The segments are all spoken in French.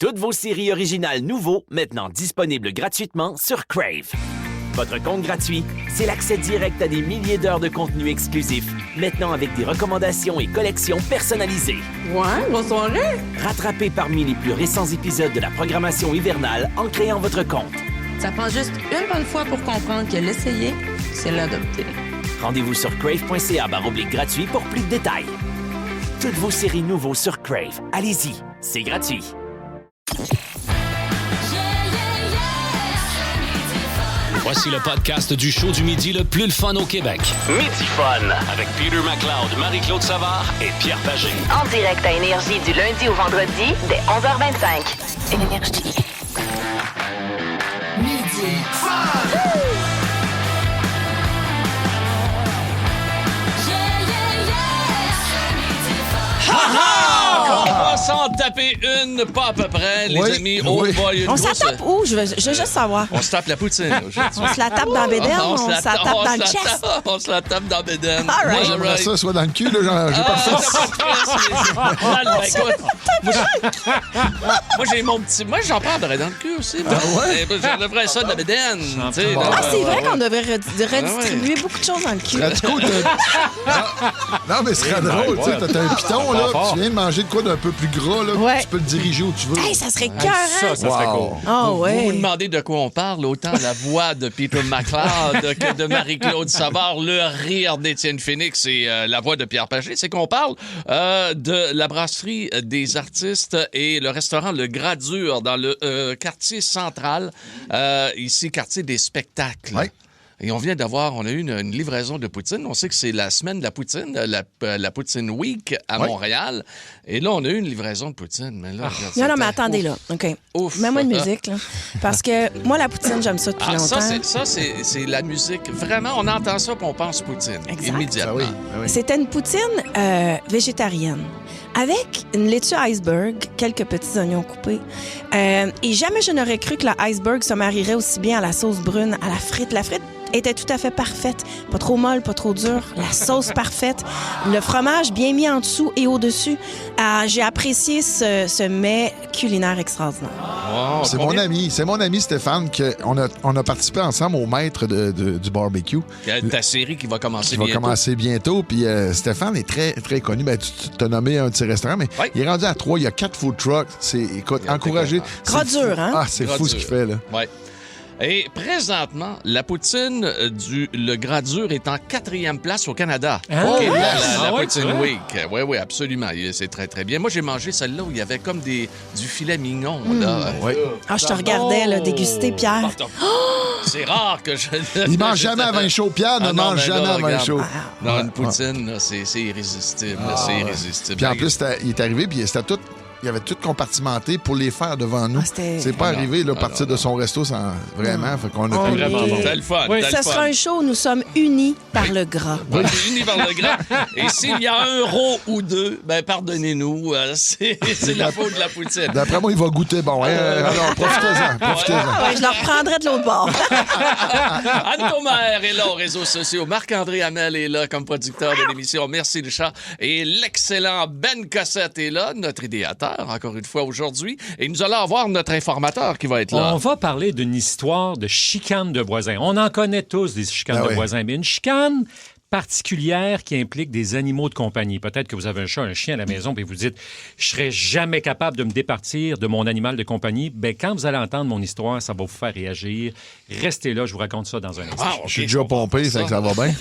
Toutes vos séries originales nouveaux, maintenant disponibles gratuitement sur Crave. Votre compte gratuit, c'est l'accès direct à des milliers d'heures de contenu exclusif, maintenant avec des recommandations et collections personnalisées. Ouais, bonne soirée! Rattrapez parmi les plus récents épisodes de la programmation hivernale en créant votre compte. Ça prend juste une bonne fois pour comprendre que l'essayer, c'est l'adopter. Rendez-vous sur crave.ca/gratuit pour plus de détails. Toutes vos séries nouveaux sur Crave. Allez-y, c'est gratuit. Voici le podcast du show du midi le plus le fun au Québec. Midi Fun. Avec Peter McLeod, Marie-Claude Savard et Pierre Pagé. En direct à Énergie du lundi au vendredi dès 11h25. Énergie. Midi Fun. On va s'en taper une, pas à peu près, les amis. Oh boy, une On s'en grosse... tape où? Je veux juste savoir. On se tape la poutine aujourd'hui. On se la tape dans la bédaine, on se la tape dans le chest. On se la tape dans la bédaine. All right. Moi, j'aimerais ça soit dans le cul, là, j'ai pas fait. Moi, j'ai mon petit... Moi, j'en prendrais dans le cul aussi. J'enlèverais ça de la bédaine. Ah, c'est vrai qu'on devrait redistribuer beaucoup de choses dans le cul. Non, mais ce serait drôle, tu sais, t'as un piton, là, puis tu viens de manger de quoi d'un peu plus gras, là, Ouais. tu peux le diriger où tu veux. Hey, ça serait cœur, Ça serait cool. Oh, ouais. Vous vous demandez de quoi on parle, autant la voix de Peter McLeod que de Marie-Claude Savard, le rire d'Étienne Phoenix et la voix de Pierre Pagé. C'est qu'on parle de la brasserie des artistes et le restaurant Le Gradure dans le quartier central, ici, quartier des spectacles. Ouais. Et on a eu une livraison de poutine. On sait que c'est la semaine de la poutine, la Poutine Week à Montréal. Et là, on a eu une livraison de poutine. Mais là, Non, mais attendez, là. OK. Ouf. Mets-moi une musique, là. Parce que moi, la poutine, j'aime ça depuis longtemps. C'est la musique. Vraiment, on entend ça et on pense poutine. Exact. Immédiatement. C'était une poutine végétarienne. Avec une laitue iceberg, quelques petits oignons coupés. Et jamais je n'aurais cru que la iceberg se marierait aussi bien à la sauce brune, à la frite. La frite était tout à fait parfaite. Pas trop molle, pas trop dure. La sauce parfaite. Le fromage bien mis en dessous et au-dessus. J'ai apprécié ce mets culinaire extraordinaire. Wow, C'est mon ami Stéphane on a participé ensemble au maître du barbecue. Ta série qui va commencer Qui bientôt. va commencer bientôt. Puis Stéphane est très, très connu. Ben, tu t'as nommé un de ses restaurants, mais Oui. il est rendu à 3. Il y a 4 food trucks. Écoute, encouragé. Gras-dur, hein? Ah, c'est fou ce qu'il fait, là. Ouais. Et présentement, la poutine Le Gradure est en 4e place au Canada. Ah, OK, yes. la Ouais, Poutine c'est vrai? Week. Oui, absolument. C'est très, très bien. Moi, j'ai mangé celle-là où il y avait comme du filet mignon. Là. Ouais. Ah, je te regardais, là, déguster, Pierre. C'est rare que je... Il mange jamais à vin chaud. Pierre ne mange jamais à vin chaud. Non, une poutine, là, c'est irrésistible. C'est irrésistible. Puis en plus, il est arrivé, puis c'était tout... Il avait tout compartimenté pour les faire devant nous. C'est pas arrivé, là, partir de son resto sans... Vraiment, fait qu'on a pu... Vraiment bon. C'était le fun. Oui. c'était Ce le sera fun. un show où nous sommes unis par le gras. On est unis par le gras. Et s'il y a un rot ou deux, ben pardonnez-nous, c'est la faute de la poutine. D'après moi, il va goûter bon. Hein? Alors, profitez-en. Ouais, je le reprendrai de l'autre bord. Anne Comer est là aux réseaux sociaux. Marc-André Hamel est là comme producteur de l'émission. Merci, Richard. Et l'excellent Ben Cossette est là, notre idéateur, encore une fois, aujourd'hui. Et nous allons avoir notre informateur qui va être là. On va parler d'une histoire de chicane de voisins. On en connaît tous des chicanes de voisins, mais une chicane particulière qui implique des animaux de compagnie. Peut-être que vous avez un chat, un chien à la maison, puis vous dites « Je serais jamais capable de me départir de mon animal de compagnie. » Bien, quand vous allez entendre mon histoire, ça va vous faire réagir. Restez là, je vous raconte ça dans un instant. Ah, Je suis déjà pompé, c'est que ça va bien.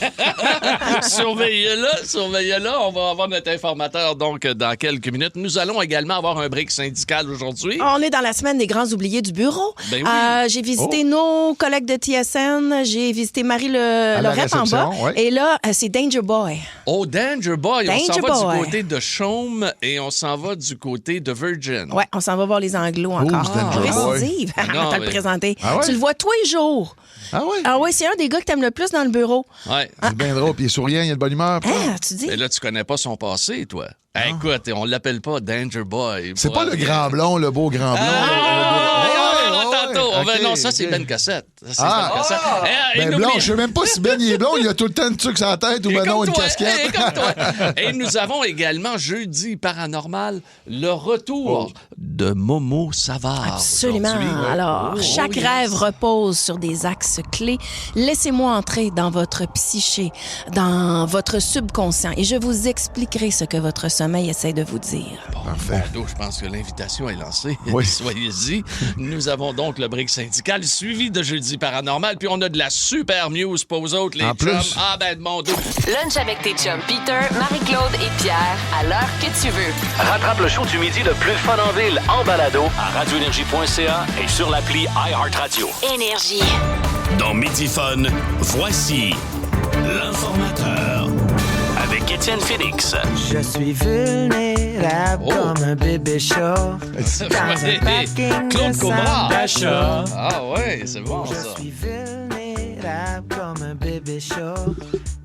Surveillez-le. On va avoir notre informateur donc dans quelques minutes. Nous allons également avoir un break syndical aujourd'hui. On est dans la semaine des grands oubliés du bureau. Ben oui. J'ai visité nos collègues de TSN. J'ai visité Marie la Lorette en bas. réception, ouais. Et là, c'est Danger Boy. Oh, Danger Boy. On s'en Danger va Boy. du côté de Chaume et on s'en va du côté de Virgin. Ouais, on s'en va voir les Anglos encore. Danger Boy? Récidive. Ah non, On va te mais- le présenter. Ah ouais? Tu le vois tous les jours. Ah ouais? Ah ouais, c'est un des gars que t'aimes le plus dans le bureau. Ouais. C'est bien drôle, puis il est souriant, il a de bonne humeur. Ah, tu dis? Mais là, tu connais pas son passé, toi. Écoute, on l'appelle pas Danger Boy. C'est pas le grand blond, le beau grand blond. Tantôt. OK, Non, ça, c'est OK. Ben Cossette. Ça, c'est Ah. Ben Cossette. Et Ben n'oublie- blond, je sais même pas si Ben il est blond, il a tout le temps une tuque sur la tête ou Et ben non, comme une toi, casquette. et comme toi. Et nous avons également, jeudi paranormal, le retour de Momo Savard. Absolument. aujourd'hui. Alors, chaque rêve repose sur des axes clés. Laissez-moi entrer dans votre psyché, dans votre subconscient, et je vous expliquerai ce que votre sommeil essaie de vous dire. Parfait. Bon, je pense que l'invitation est lancée. Oui. Soyez-y. Nous avons donc le break syndical suivi de Jeudi Paranormal, puis on a de la super news pour vous autres, les En chums. plus. Ah ben, mon Dieu. Lunch avec tes chums Peter, Marie-Claude et Pierre à l'heure que tu veux. Rattrape le show du midi le plus fun en ville en balado à radioénergie.ca et sur l'appli iHeartRadio. Énergie. Dans Midi Fun, voici l'informateur avec Étienne Félix. Je suis vulnérable comme un bébé chat dans un parking Claude de Cobra. D'achat. Ah ouais, c'est bon Je ça. suis vulnérable comme un bébé chat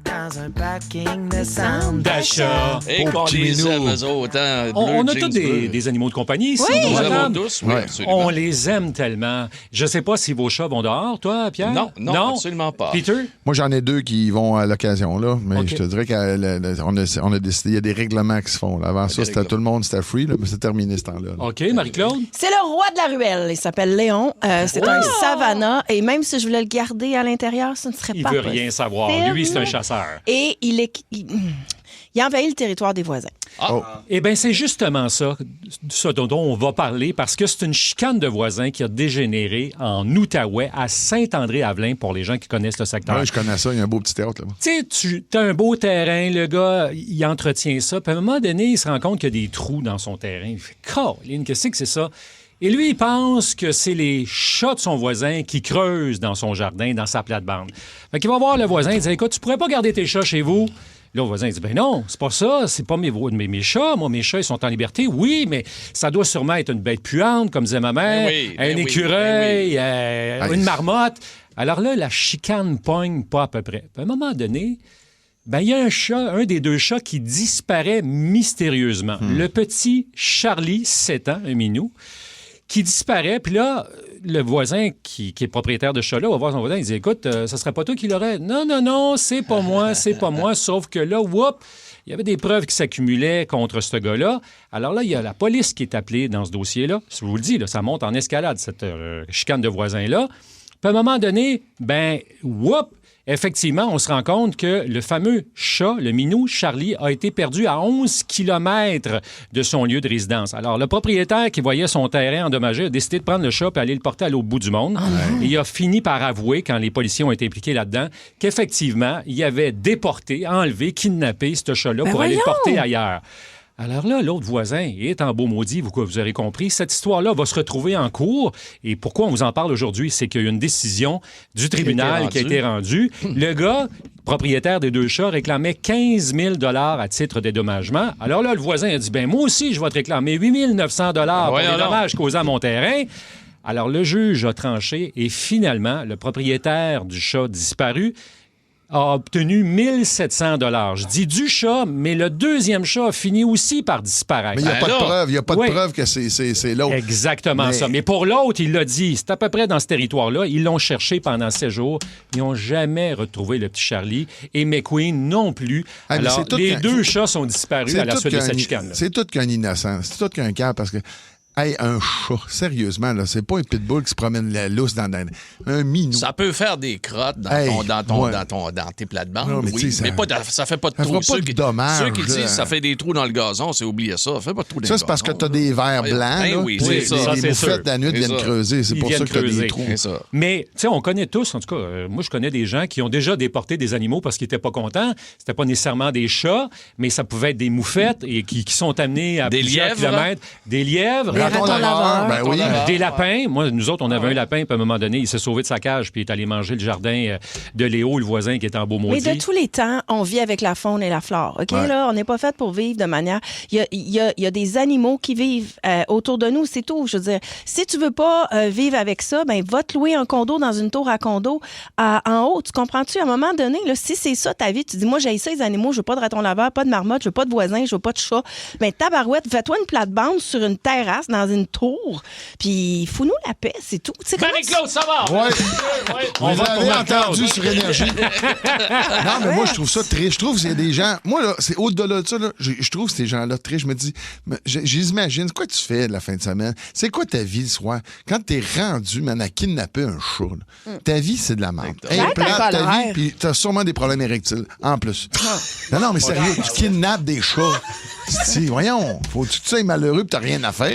dans un parking de centre D'achat. Et Pauvre qu'on petit les minou. aime, eux autres. Hein? On Bleu, a jeans tous bleu. des animaux de compagnie ici. Oui. autour de Nous la avons table. tous, oui, Ouais. absolument. On les aime tellement. Je sais pas si vos chats vont dehors, toi, Pierre? Non, absolument pas. Peter? Moi, j'en ai 2 qui vont à l'occasion, là. Mais OK. je te dirais qu'on a décidé, il y a des règlements qui se font. Là. Avant ça, c'était tout le monde, c'était free, là, mais c'est terminé ce temps-là. là. OK, Marie-Claude? C'est le roi de la ruelle. Il s'appelle Léon. C'est un savannah. Et même si je voulais le garder à l'intérieur, ce ne serait Il pas veut possible. rien savoir. Lui, c'est un chasseur. Et il envahit le territoire des voisins. Eh bien, c'est justement ça dont on va parler, parce que c'est une chicane de voisins qui a dégénéré en Outaouais, à Saint-André-Avelin, pour les gens qui connaissent le secteur. Ouais, je connais ça, il y a un beau petit théâtre là. Tu sais, tu as un beau terrain, le gars, il entretient ça, puis à un moment donné, il se rend compte qu'il y a des trous dans son terrain. Il fait « Caroline, qu'est-ce que c'est ça? » Et lui, il pense que c'est les chats de son voisin qui creusent dans son jardin, dans sa plate-bande. Fait qu'il va voir le voisin, il dit « Écoute, tu pourrais pas garder tes chats chez vous? » Là, le voisin il dit, ben non, c'est pas ça, c'est pas mes chats. Moi, mes chats, ils sont en liberté. Oui, mais ça doit sûrement être une bête puante, comme disait ma mère, un écureuil, une marmotte. Alors là, la chicane pogne pas à peu près. Puis à un moment donné, ben il y a un chat, un des 2 chats qui disparaît mystérieusement. Le petit Charlie, 7 ans, un minou, qui disparaît. Puis là, le voisin qui est propriétaire de ce chat-là va voir son voisin. Il dit, écoute, ça serait pas toi qui l'aurais? Non, c'est pas moi, c'est pas moi. Sauf que là, il y avait des preuves qui s'accumulaient contre ce gars-là. Alors là, il y a la police qui est appelée dans ce dossier-là. Je vous le dis, là, ça monte en escalade, cette chicane de voisins-là. Puis à un moment donné, effectivement, on se rend compte que le fameux chat, le minou Charlie, a été perdu à 11 km de son lieu de résidence. Alors, le propriétaire qui voyait son terrain endommagé a décidé de prendre le chat et aller le porter à l'autre bout du monde. Et il a fini par avouer, quand les policiers ont été impliqués là-dedans, qu'effectivement, il avait déporté, enlevé, kidnappé ce chat-là pour aller le porter ailleurs. Alors là, l'autre voisin est en beau maudit, vous aurez compris. Cette histoire-là va se retrouver en cours. Et pourquoi on vous en parle aujourd'hui? C'est qu'il y a une décision du tribunal qui a été rendue. Le gars, propriétaire des 2 chats, réclamait 15 000 $ à titre de dédommagement. Alors là, le voisin a dit, ben moi aussi, je vais te réclamer 8 900 $ pour les dommages causés à mon terrain. Alors le juge a tranché et finalement, le propriétaire du chat disparu a obtenu 1700 $. Je dis du chat, mais le deuxième chat a fini aussi par disparaître. Mais il n'y a pas de preuve, il n'y a pas de Oui. preuve que c'est l'autre. Exactement ça. Mais pour l'autre, il l'a dit, c'est à peu près dans ce territoire-là. Ils l'ont cherché pendant 7 jours. Ils n'ont jamais retrouvé le petit Charlie. Et McQueen non plus. Ah, mais Alors, c'est tout les qu'un- 2 chats sont disparus à la suite de cette chicane-là. C'est tout qu'un innocent. C'est tout qu'un cas parce que. Hey, un chat, sérieusement, là, c'est pas un pitbull qui se promène la lousse dans un minou. Ça peut faire des crottes dans, Hey, dans tes plates-bandes, Non, mais oui, tu sais, mais ça fait pas de ça trous. fera pas de dommages, Ceux qui disent là. ça fait des trous dans le gazon, c'est oublié ça. Ça fait pas de trous dans Ça, le c'est parce que gazon, t'as des vers là. blancs. Ben là, oui, puis c'est les, ça. Ça, les c'est moufettes sûr. de la nuit C'est viennent ça. creuser. C'est Ils pour ça viennent que t'as creuser. des trous. C'est ça. Mais, tu sais, on connaît tous, en tout cas, moi, je connais des gens qui ont déjà déporté des animaux parce qu'ils n'étaient pas contents. C'était pas nécessairement des chats, mais ça pouvait être des moufettes et qui sont amenés à Des plusieurs lièvres. kilomètres. Des lièvres. Des ratons laveurs. Ben oui. Des lapins. Moi, nous autres, on avait un lapin, puis à un moment donné, il s'est sauvé de sa cage, puis il est allé manger le jardin de Léo, le voisin qui était en beau Mais maudit. de tous les temps, on vit avec la faune et la flore. OK, Ouais. là, on n'est pas fait pour vivre de manière... Il y a des animaux qui vivent autour de nous, c'est tout. Je veux dire, si tu veux pas vivre avec ça, ben va te louer un condo dans une tour à condo en haut. Tu comprends-tu? À un moment donné, là, si c'est ça ta vie, tu dis, moi, j'ai ça les animaux, je veux pas de raton laveur, pas de marmotte, je veux pas de voisin, je veux pas de chat. Ben tabarouette, fais-toi une plate-bande sur une terrasse dans une tour, puis fous-nous la paix, c'est tout. Marie-Claude Savard! Ouais. On Vous va pour l'avez Marc-Claude. entendu sur Énergie. Non, mais moi, je trouve ça triste. Je trouve que c'est des gens... Moi, là, c'est au-delà de ça, là, je trouve ces gens-là tristes. Je me dis, j'imagine, quoi tu fais de la fin de semaine? C'est quoi ta vie le soir? Quand t'es rendu, man, à kidnapper un chat, là, ta vie, c'est de la merde. Implante ta vie, puis t'as sûrement des problèmes érectiles, en plus. Non, mais sérieux, tu kidnappes des chats. Si, voyons, faut-tu que tu sois malheureux et t'as rien à faire?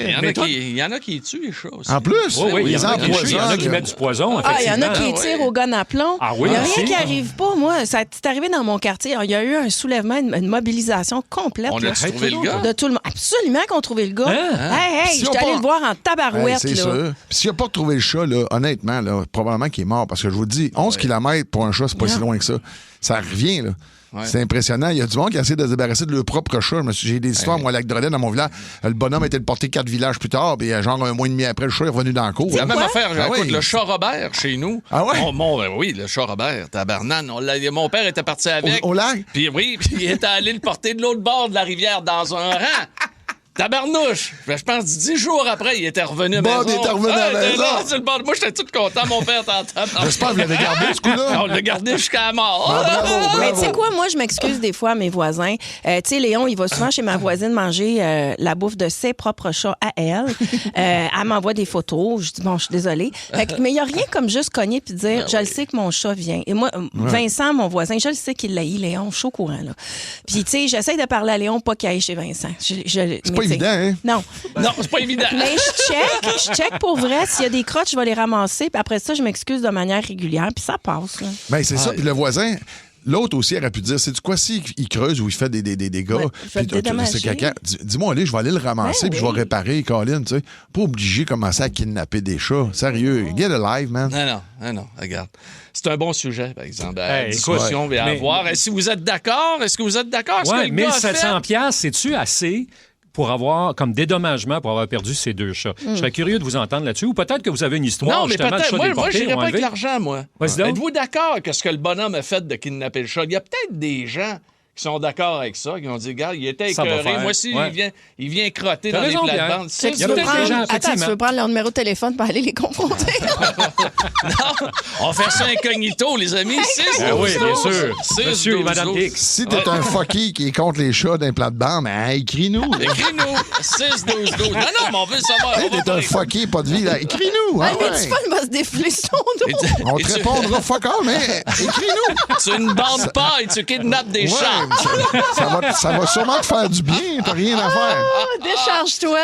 Il y en a qui tuent les chats aussi. En plus? Oui, il y en a empoisonnent. il y en a qui mettent du poison, Il y en a effectivement. qui tirent au gun à plomb. Ah oui, il n'y a aussi. rien qui arrive pas, moi. Ça c'est arrivé dans mon quartier. Il y a eu un soulèvement, une mobilisation complète. On là, a trouvé le gars? de tout le monde. Absolument qu'on a trouvé le gars. Hey, Si on j'étais allé part- le voir en tabarouette. C'est là. sûr. Puis s'il n'a pas retrouvé le chat, là, honnêtement, là, probablement qu'il est mort. Parce que je vous dis, 11 km pour un chat, c'est pas si loin que ça. Ça revient, là. Ouais. C'est impressionnant. Il y a du monde qui essaie de se débarrasser de leur propre chat. J'ai des histoires, moi, à Lac-Drolet, dans mon village. Le bonhomme a été porté 4 villages plus tard, puis genre un mois et demi après, le chat est revenu dans la cour. C'est la même Quoi? affaire. Ah Écoute, oui. le chat Robert chez nous. Ah ouais? Oui, le chat Robert, tabarnane. Mon père était parti avec. Au lac? Puis oui, puis il était allé le porter de l'autre bord de la rivière dans un rang. Tabarnouche! Je pense 10 jours après, il était revenu à la Bob maison. était revenu à la il était maison. là, sur le bord. Moi, j'étais tout content. Mon père t'entend. J'espère que vous l'avez gardé, ce coup-là. On l'a gardé jusqu'à la mort. Bravo, Mais bravo. tu sais quoi, moi, je m'excuse des fois à mes voisins. Tu sais, Léon, il va souvent chez ma voisine manger la bouffe de ses propres chats à elle. Elle m'envoie des photos. Je dis, bon, je suis désolée. Mais il n'y a rien comme juste cogner puis dire, je le sais que mon chat vient. Et moi, Vincent, mon voisin, je le sais qu'il l'haït, Léon, chaud courant. Là. Puis, tu sais, j'essaie de parler à Léon, pas qu'il aille chez Vincent. C'est pas évident, hein? Non. Non, c'est pas évident. Mais je check pour vrai. S'il y a des crottes, je vais les ramasser. Puis après ça, je m'excuse de manière régulière. Puis ça passe. Là. Ben, c'est ça. Puis le voisin, l'autre aussi aurait pu dire, c'est du quoi s'il creuse ou il fait des dégâts. Ouais, je vais Puis le dédommager. c'est quelqu'un. Dis-moi, allez, je vais aller le ramasser Ben puis je vais oui. réparer, Colin, tu sais. Pas obligé de commencer à kidnapper des chats. Sérieux, get alive, man. Non, regarde. C'est un bon sujet, par exemple. Hey, Discussion, écoute, à mais- avoir. Est-ce que vous êtes d'accord? Est-ce que vous êtes d'accord? Est-ce que Ouais, le gars a fait? 1700 piastres, c'est-tu assez pour avoir comme dédommagement pour avoir perdu ces 2 chats? Je serais curieux de vous entendre là-dessus. Ou peut-être que vous avez une histoire, Non, mais justement, de peut-être. chats Moi, déportés j'irais ou pas avec enlevés. l'argent, moi. Vas-y donc. Êtes-vous d'accord que ce que le bonhomme a fait de kidnapper le chat? Il y a peut-être des gens qui sont d'accord avec ça, qui ont dit, regarde, il était Ça va écœuré. faire. Moi aussi, Ouais. il vient crotter T'as dans raison, les Pierre. plates-bandes. Il y a peut-être des gens, Attends, tu effectivement. veux prendre leur numéro de téléphone pour aller les confronter? Non, on va faire ça incognito, les amis. 6 Ah oui, bien sûr. 6 Monsieur et Madame Dix. Si t'es un fucky qui est contre les chats d'un plate-bande, ben, écris-nous. Écris-nous. 6-12-12. Non, mais on veut savoir. Hey, On va t'es un fucky, pas de vie, là. Écris-nous. Ah, Ah, mais ouais. tu fun va se défouler son dos. On te répondra fuck all, mais écris-nous. Tu une bande paille, tu kidnappes des Ouais, chats. ça va sûrement te faire du bien, t'as rien à faire. Ah, décharge-toi.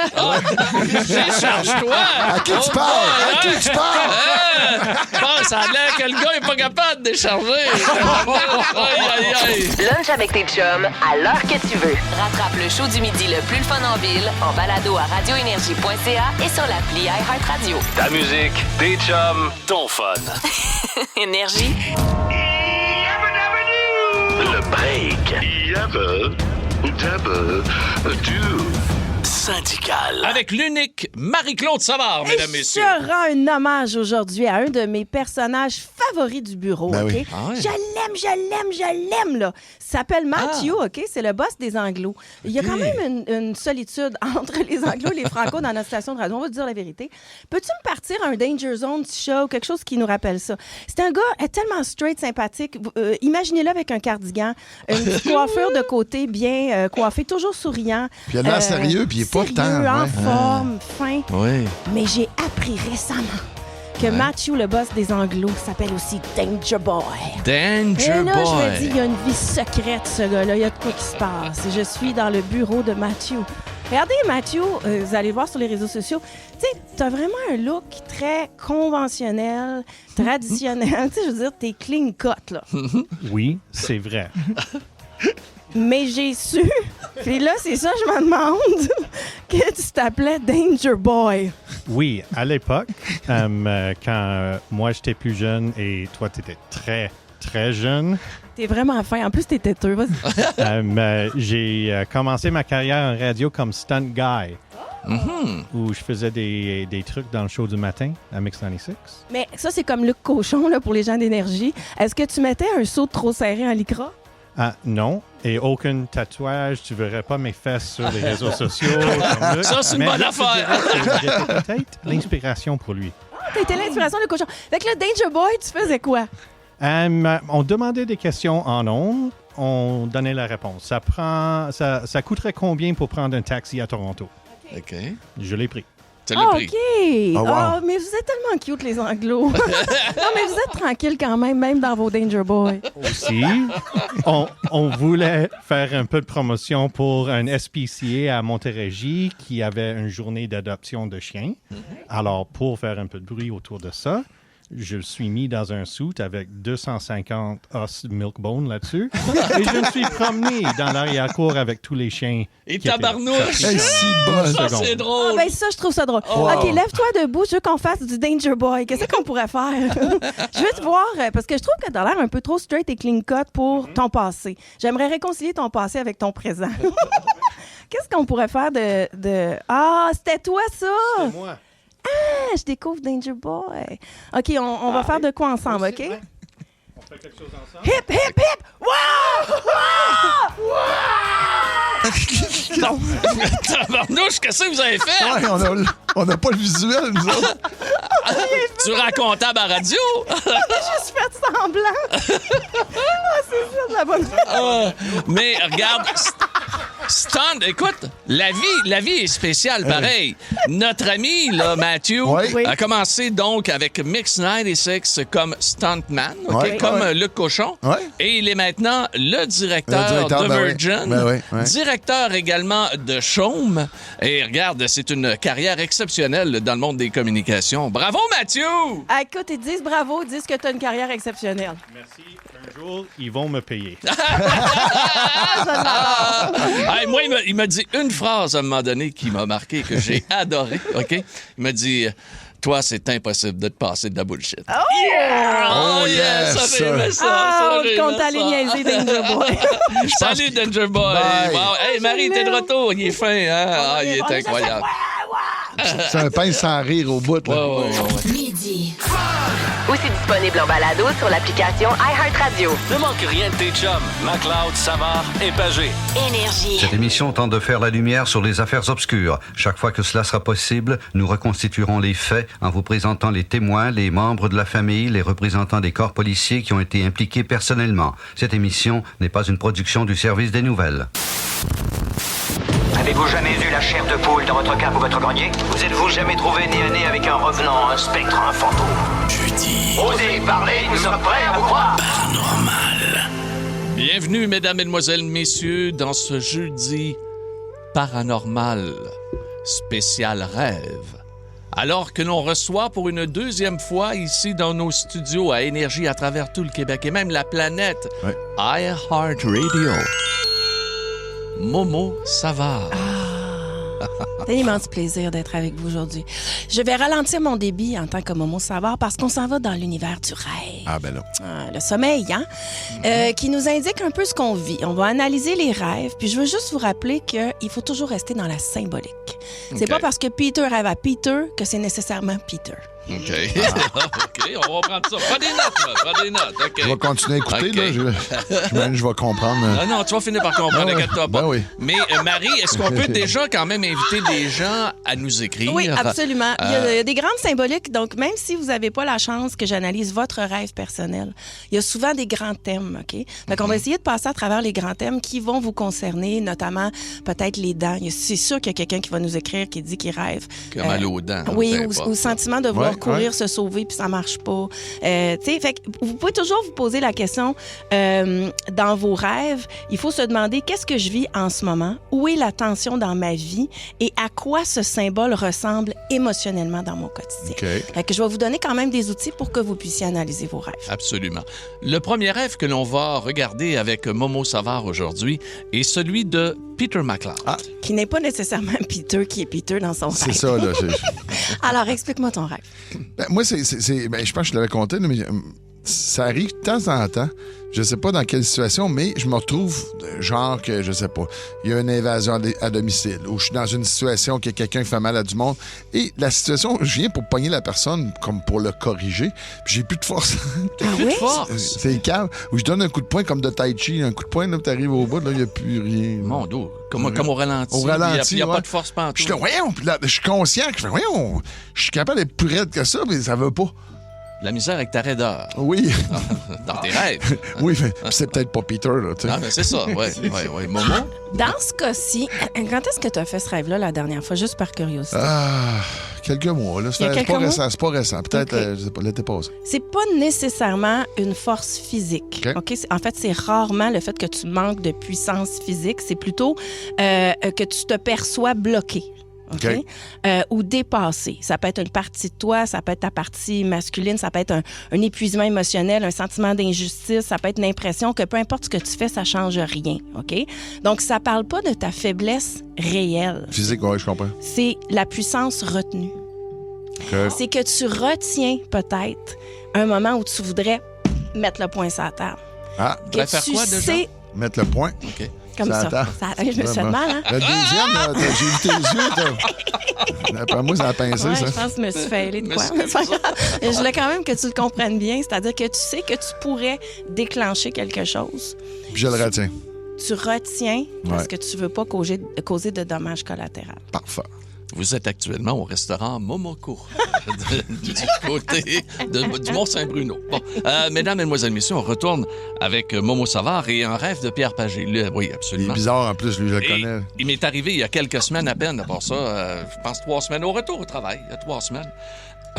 Décharge-toi. À qui tu parles? À qui tu parles? Bon, ça a l'air que le gars est pas capable de décharger. Aïe. Lunch avec tes chums à l'heure que tu veux. Rattrape le show du midi le plus le fun en ville en balado à radioénergie.ca et sur l'appli iHeartRadio. Ta musique, tes chums, ton fun. Énergie. Le break. Syndical. Avec l'unique Marie-Claude Savard, Et mesdames, messieurs. je rends un hommage aujourd'hui à un de mes personnages favoris du bureau. Ben OK? oui. Ah ouais. Je l'aime, là. Il s'appelle Matthew, OK? C'est le boss des Anglos. Il y a quand même une solitude entre les Anglos et les Franco dans notre station de radio. On va te dire la vérité. Peux-tu me partir un Danger Zone show, quelque chose qui nous rappelle ça? C'est un gars tellement straight, sympathique. Imaginez-le avec un cardigan, une petite coiffure de côté, bien coiffé, toujours souriant. Puis il a l'air sérieux, puis il est pas sérieux, tant, en ouais. forme, fin. Oui. Mais j'ai appris récemment que Matthew, le boss des Anglos, s'appelle aussi Danger Boy. Danger Et là, je me dis, Boy. il y a une vie secrète, ce gars-là. Il y a de quoi qui se passe. Je suis dans le bureau de Matthew. Regardez, Matthew, vous allez le voir sur les réseaux sociaux. Tu sais, t'as vraiment un look très conventionnel, traditionnel. Tu sais, je veux dire, t'es clean cut, là. Oui, c'est vrai. Mais j'ai su, puis là, c'est ça, je me demande, que tu t'appelais Danger Boy. Oui, à l'époque, quand moi j'étais plus jeune et toi t'étais très, très jeune, T'es vraiment fin. En plus, t'es têteux. Vas-y. j'ai commencé ma carrière en radio comme stunt guy. Où je faisais des trucs dans le show du matin à Mix 96. Mais ça, c'est comme Luc Cochon, là, pour les gens d'énergie. Est-ce que tu mettais un seau trop serré en lycra? Non. Et aucun tatouage. Tu verrais pas mes fesses sur les réseaux sociaux. Comme Luc. Ça, c'est une Mais bonne je te affaire. dirais que j'étais peut-être l'inspiration pour lui. T'as été l'inspiration de cochon. Avec le Danger Boy, tu faisais quoi? On demandait des questions en ondes. On donnait la réponse. Ça coûterait combien pour prendre un taxi à Toronto? OK. Je l'ai pris. Tu l'as pris. OK. Oh, wow. Mais vous êtes tellement cute, les Anglos. Non, mais vous êtes tranquille quand même dans vos Danger Boys. Aussi, on voulait faire un peu de promotion pour un SPCA à Montérégie qui avait une journée d'adoption de chiens. Alors, pour faire un peu de bruit autour de ça, je le suis mis dans un suit avec 250 os Milkbone là-dessus. Et je me suis promené dans l'arrière-cour avec tous les chiens. Et qui étaient là. tabarnouche! Hey, si bonne Ça, seconde. c'est drôle! Ben ça, je trouve ça drôle. Wow. OK, lève-toi debout. Je veux qu'on fasse du Danger Boy. Qu'est-ce qu'on pourrait faire? Je veux te voir, parce que je trouve que t'as l'air un peu trop straight et clean cut pour ton passé. J'aimerais réconcilier ton passé avec ton présent. Qu'est-ce qu'on pourrait faire de... Ah, c'était toi, ça! C'est moi. Ah, je découvre Danger Boy. OK, on va faire de quoi ensemble, OK? Ouais. On fait quelque chose ensemble? Hip, hip, hip! Wow! Tabarnouche, qu'est-ce que vous avez fait? Ouais, on n'a pas le visuel, nous autres. Tu rends comptable à radio? J'ai juste fait semblant. Ah, c'est ça, de la bonne Mais regarde, Stunt, écoute, la vie est spéciale, pareil. Notre ami, là, Matthew, Oui. a commencé donc avec Mix 96 comme stuntman, Ouais. comme Ouais. Luc Cochon. Ouais. Et il est maintenant le directeur de ben oui. Virgin, Ben oui, ouais. directeur également de Chaume. Et regarde, c'est une carrière exceptionnelle dans le monde des communications. Bravo, Matthew! Ah, écoute, ils disent bravo, ils disent que tu as une carrière exceptionnelle. Merci. Un jour, ils vont me payer. Hey, moi, il m'a dit une phrase à un moment donné qui m'a marqué, que j'ai adoré. OK? Il m'a dit... Toi, c'est impossible de te passer de la bullshit. Oh, yes! Ça, j'ai aimé ça. Ah, ça, j'ai on aimé compte à les ça. niaiser, Danger Boy. Salut, Danger Boy. Bye. Wow. Hey, Marie, t'es de retour. Il est fin, hein? Ah, il est incroyable. C'est un pain sans rire au bout. Là. Ouais. Midi. Aussi disponible en balado sur l'application iHeartRadio. Ne manque rien de tes chums, McLeod, Savard et Pagé. Énergie. Cette émission tente de faire la lumière sur les affaires obscures. Chaque fois que cela sera possible, nous reconstituerons les faits en vous présentant les témoins, les membres de la famille, les représentants des corps policiers qui ont été impliqués personnellement. Cette émission n'est pas une production du service des nouvelles. Avez-vous jamais eu la chair de poule dans votre cape ou votre grenier? Vous êtes-vous jamais trouvé nez à nez avec un revenant, un spectre, un fantôme? Jeudi. Osez parler, nous sommes prêts à vous croire! Paranormal. Bienvenue, mesdames, mesdemoiselles, messieurs, dans ce jeudi paranormal spécial rêve. Alors que l'on reçoit pour une deuxième fois ici dans nos studios à Énergie à travers tout le Québec et même la planète, Ouais. iHeartRadio, Momo Savard. C'est un immense plaisir d'être avec vous aujourd'hui. Je vais ralentir mon débit en tant que Momo Savard parce qu'on s'en va dans l'univers du rêve. Ah, ben là. Le sommeil, hein? Qui nous indique un peu ce qu'on vit. On va analyser les rêves, puis je veux juste vous rappeler qu'il faut toujours rester dans la symbolique. C'est OK. pas parce que Peter rêve à Peter que c'est nécessairement Peter. OK. OK, on va prendre ça. Prends des notes, là. Prends des notes. OK. Je vais continuer à écouter. OK. Là. Je vais comprendre. Ah non, tu vas finir par comprendre, Ben ouais. inquiète-toi pas. Ben oui. Mais Marie, est-ce qu'on peut déjà quand même inviter des gens à nous écrire? Oui, absolument. Il y a des grandes symboliques. Donc, même si vous n'avez pas la chance que j'analyse votre rêve personnel, il y a souvent des grands thèmes, OK? Fait qu'on va essayer de passer à travers les grands thèmes qui vont vous concerner, notamment peut-être les dents. C'est sûr qu'il y a quelqu'un qui va nous écrire qui dit qu'il rêve. Qui a mal aux dents. Oui, peu ou importe. le sentiment de vouloir Ouais, courir, ouais. se sauver, puis ça marche pas. Tu sais, fait que vous pouvez toujours vous poser la question dans vos rêves. Il faut se demander qu'est-ce que je vis en ce moment, où est la tension dans ma vie et à quoi ce symbole ressemble émotionnellement dans mon quotidien. OK. Fait que je vais vous donner quand même des outils pour que vous puissiez analyser vos rêves. Absolument. Le premier rêve que l'on va regarder avec Momo Savard aujourd'hui est celui de Peter McLeod. Ah. Qui n'est pas nécessairement Peter qui est Peter dans son C'est rêve. ça, là. Alors, explique-moi ton rêve. Ben, moi, ben, je pense que je l'avais compté, là, mais ça arrive de temps en temps. Je sais pas dans quelle situation, mais je me retrouve, genre que, je sais pas, il y a une invasion à domicile, ou je suis dans une situation qu'il y a quelqu'un qui fait mal à du monde, et la situation, je viens pour pogner la personne, comme pour le corriger, puis j'ai plus de force. Plus de force. C'est calme. Ou je donne un coup de poing comme de tai chi, un coup de poing, là, t'arrives au bout, là, il n'y a plus rien. Mon dos. Comme au ralenti. Au ralenti, il n'y a ouais. pas de force pantoute. Je suis là, voyons, puis là, je suis conscient que voyons, je suis capable d'être plus raide que ça, mais ça veut pas. La misère avec ta raideur. Oui. Dans tes rêves. Oui, mais c'est peut-être pas Peter, là, tu sais. Ah, mais c'est ça, oui. Momo? Dans ce cas-ci, quand est-ce que tu as fait ce rêve-là la dernière fois, juste par curiosité? Quelques mois, là. Il y a C'est quelques pas mois? récent. C'est pas récent. Peut-être, OK. je sais pas, l'été passé. C'est pas nécessairement une force physique. OK. En fait, c'est rarement le fait que tu manques de puissance physique. C'est plutôt que tu te perçois bloqué. OK? Ou dépassé. Ça peut être une partie de toi, ça peut être ta partie masculine, ça peut être un épuisement émotionnel, un sentiment d'injustice, ça peut être une impression que peu importe ce que tu fais, ça change rien. OK? Donc, ça parle pas de ta faiblesse réelle. Physique, oui, je comprends. C'est la puissance retenue. OK. C'est que tu retiens peut-être un moment où tu voudrais mettre le poing sur la table. Ah, Que tu sais... Mettre le point. OK. Comme ça. Je me suis fait mal, hein? Le deuxième, là, j'ai vu tes yeux. D'après moi, ça a pincé, Ouais, ça. je pense que je me suis failé de quoi. Mais c'est pas grave. Je voulais quand même que tu le comprennes bien. C'est-à-dire que tu sais que tu pourrais déclencher quelque chose. Puis je le retiens. Tu retiens parce Ouais. que tu veux pas causer de dommages collatéraux. Parfait. Vous êtes actuellement au restaurant Momoko, du côté du Mont-Saint-Bruno. Bon, mesdames, mesdemoiselles, messieurs, on retourne avec Momo Savard et un rêve de Pierre Pagé. Oui, Il absolument. est bizarre, en plus, lui, je le connais. Il m'est arrivé il y a quelques semaines à peine, pour ça, je pense 3 semaines, au retour au travail, il y a 3 semaines.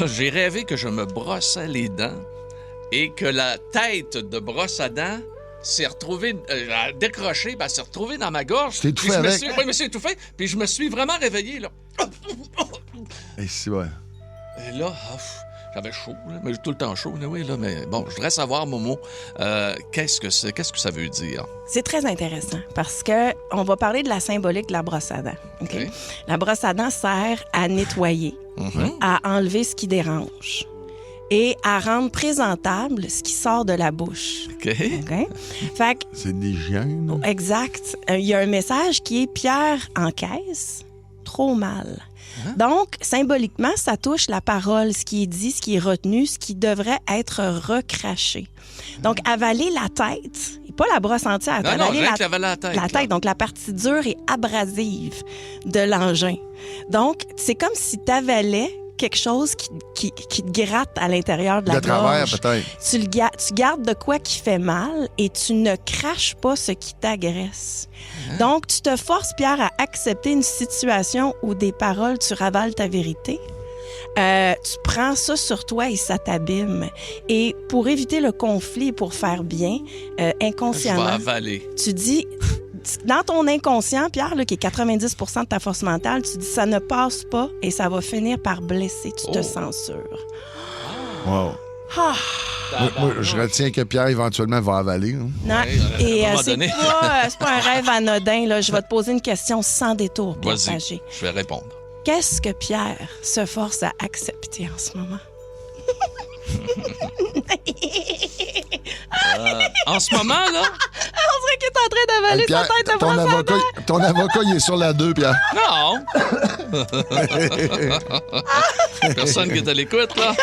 J'ai rêvé que je me brossais les dents et que la tête de brosse à dents s'est retrouvée, décrochée, ben, s'est retrouvée dans ma gorge. Tu t'es étouffé Puis avec? Oui, je me suis étouffé, puis je me suis vraiment réveillé, là. Et si, ouais. Et là, j'avais chaud, là, mais j'ai tout le temps chaud, oui, là, mais bon, je voudrais savoir, Momo, qu'est-ce que ça veut dire? C'est très intéressant parce que on va parler de la symbolique de la brosse à dents. OK? OK. La brosse à dents sert à nettoyer, à enlever ce qui dérange et à rendre présentable ce qui sort de la bouche. OK. OK? Fait que, C'est de l'hygiène. exact. Il y a un message qui est Pierre encaisse trop mal. Donc, symboliquement, ça touche la parole, ce qui est dit, ce qui est retenu, ce qui devrait être recraché. Donc, avaler la tête, et pas la brosse entière, Non, avaler rien que avaler la tête, la là. tête, donc la partie dure et abrasive de l'engin. Donc, c'est comme si tu avalais quelque chose qui te gratte à l'intérieur de la De travers, gorge. peut-être. Tu gardes de quoi qui fait mal et tu ne craches pas ce qui t'agresse. Donc, tu te forces, Pierre, à accepter une situation où des paroles, tu ravales ta vérité. Tu prends ça sur toi et ça t'abîme. Et pour éviter le conflit et pour faire bien, Je vais inconsciemment, avaler. tu dis... Dans ton inconscient, Pierre, là, qui est 90 de ta force mentale, tu dis ça ne passe pas et ça va finir par blesser. Tu te censures. Wow. Ah. Moi, je retiens que Pierre, éventuellement, va avaler. Hein. Non. Ouais, Et à un moment c'est donné. pas un rêve anodin. Là. Je vais te poser une question sans détour, Pierre Vas-y, Pagé. je vais répondre. Qu'est-ce que Pierre se force à accepter en ce moment? En ce moment, là, On dirait qu'il est en train d'avaler Hey, Pierre, sa tête de ton brosse à avocat, dents. ton avocat, il est sur la 2, Pierre. non. Personne qui est à l'écoute, là.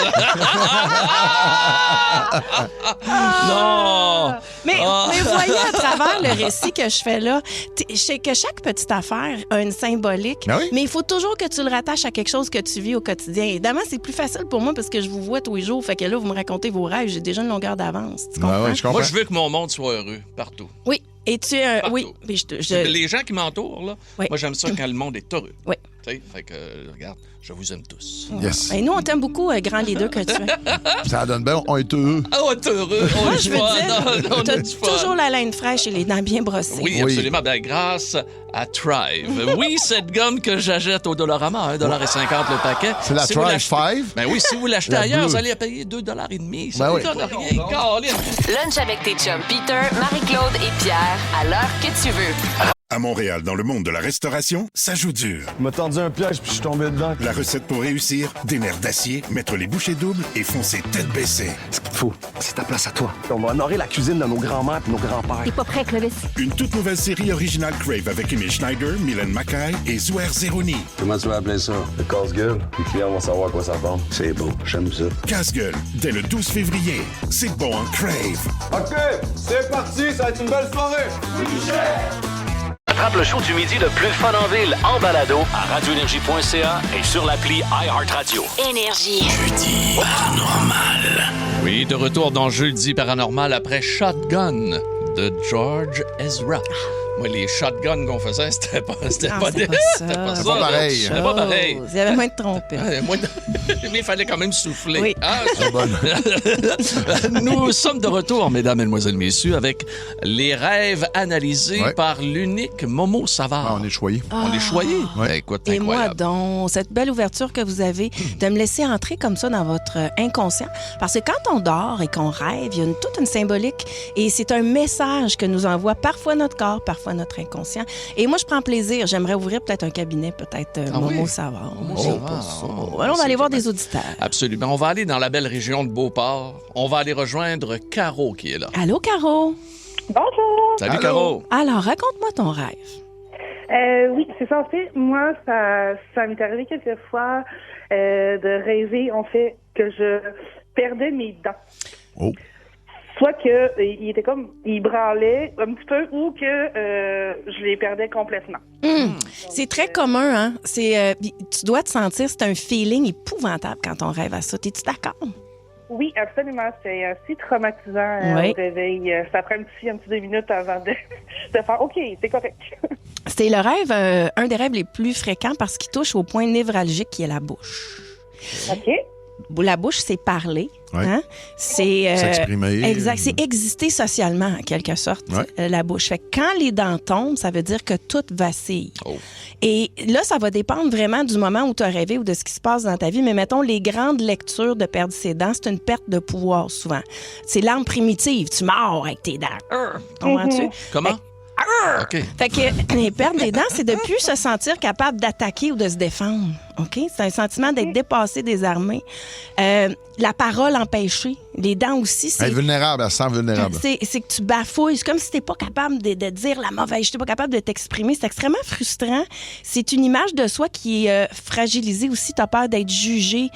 non. Mais voyez à travers le récit que je fais là, je sais que chaque petite affaire a une symbolique, Ben oui. mais il faut toujours que tu le rattaches à quelque chose que tu vis au quotidien. Évidemment, c'est plus facile pour moi parce que je vous vois tous les jours, fait que là, vous me racontez vos rêves, j'ai déjà une longueur d'avance. Tu comprends? Ouais, je comprends. Moi, je veux que mon monde soit heureux, partout. Oui. Et tu Partout. oui, mais Les gens qui m'entourent, là, Oui. moi, j'aime ça quand le monde est heureux. Oui. Tu sais, fait que, regarde, je vous aime tous. Yes. Et nous, on t'aime beaucoup, grand leader que tu es. Ça donne bien, on est heureux. Ah, on est heureux. On Moi, a je du veux fun. dire, On a t'as du fun. toujours la laine fraîche et les dents bien brossées. Oui, absolument. Ben, grâce à Thrive. Oui, cette gomme que j'achète au Dollarama, à 1,50 le paquet. C'est la Si vous Thrive l'achetez- 5? Ben oui, si vous l'achetez La ailleurs, bleue. vous allez payer 2,50 $. Ça Ben ne oui. donne rien. Caroline. Lunch avec tes chums Peter, Marie-Claude et Pierre à l'heure que tu veux. À Montréal, dans le monde de la restauration, ça joue dur. Il m'a tendu un piège puis je suis tombé dedans. La recette pour réussir, des nerfs d'acier, mettre les bouchées doubles et foncer tête baissée. Ce qu'il te faut, c'est ta place à toi. On va honorer la cuisine de nos grands-mères et nos grands-pères. T'es pas prêt, Clovis? Une toute nouvelle série originale Crave avec Emile Schneider, Mylène Mackay et Zouer Zeroni. Comment tu vas appeler ça? Le casse-gueule. Les clients vont savoir à quoi ça ressemble. C'est beau, j'aime ça. Casse-gueule, dès le 12 février. C'est bon en Crave. OK, c'est parti, ça va être une belle soirée. Attrape le show du midi le plus fun en ville en balado à radioénergie.ca et sur l'appli iHeartRadio. Énergie. Jeudi paranormal. Oui, de retour dans Jeudi paranormal après Shotgun de George Ezra. Moi, les shotguns qu'on faisait, c'était pas pas ça. C'était pas pareil. C'était pas pareil. Il y avait moins de trompettes. Mais il fallait quand même souffler. Oui. Ah, nous sommes de retour, mesdames, mesdemoiselles, messieurs, avec les rêves analysés par l'unique Momo Savard. Ah, on est choyés. On est choyés? Ouais. Ben, écoute, Et moi, incroyable. donc, cette belle ouverture que vous avez de me laisser entrer comme ça dans votre inconscient. Parce que quand on dort et qu'on rêve, il y a toute une symbolique et c'est un message que nous envoie parfois notre corps, parfois notre inconscient. Et moi, je prends plaisir. J'aimerais ouvrir peut-être un cabinet, peut-être Momo Savard. Momo Je sais Savard. pas ça. Alors, on va aller voir des auditeurs. Absolument. On va aller dans la belle région de Beauport. On va aller rejoindre Caro qui est là. Allô, Caro? Bonjour! Salut, Allô? Caro. Alors, raconte-moi ton rêve. Oui, c'est ça. En fait, moi, ça m'est arrivé quelques fois de rêver, en fait, que je perdais mes dents. Oh. Soit que il était comme, il branlait un petit peu, ou que je les perdais complètement. C'est très commun, hein? Tu dois te sentir, c'est un feeling épouvantable quand on rêve à ça. T'es-tu d'accord? Oui, absolument. C'est assez traumatisant Oui. au réveil. Ça prend un petit 2 minutes avant de faire OK, c'est correct. C'est le rêve, un des rêves les plus fréquents parce qu'il touche au point névralgique qui est la bouche. OK. La bouche, c'est parler. Ouais. Hein? C'est s'exprimer. Exact. C'est exister socialement, en quelque sorte, la bouche. Fait que quand les dents tombent, ça veut dire que tout vacille. Oh. Et là, ça va dépendre vraiment du moment où tu as rêvé ou de ce qui se passe dans ta vie. Mais mettons, les grandes lectures de perdre ses dents, c'est une perte de pouvoir souvent. C'est l'arme primitive. Tu mords avec tes dents. Comprends-tu? Comment? OK. Fait que perdre des dents, c'est de plus se sentir capable d'attaquer ou de se défendre. OK? C'est un sentiment d'être dépassé, désarmé. La parole empêchée. Les dents aussi, c'est... Elle est vulnérable, elle se sent vulnérable. C'est que tu bafouilles. C'est comme si t'es pas capable de dire la mauvaise. T'es pas capable de t'exprimer. C'est extrêmement frustrant. C'est une image de soi qui est fragilisée aussi. T'as peur d'être jugé,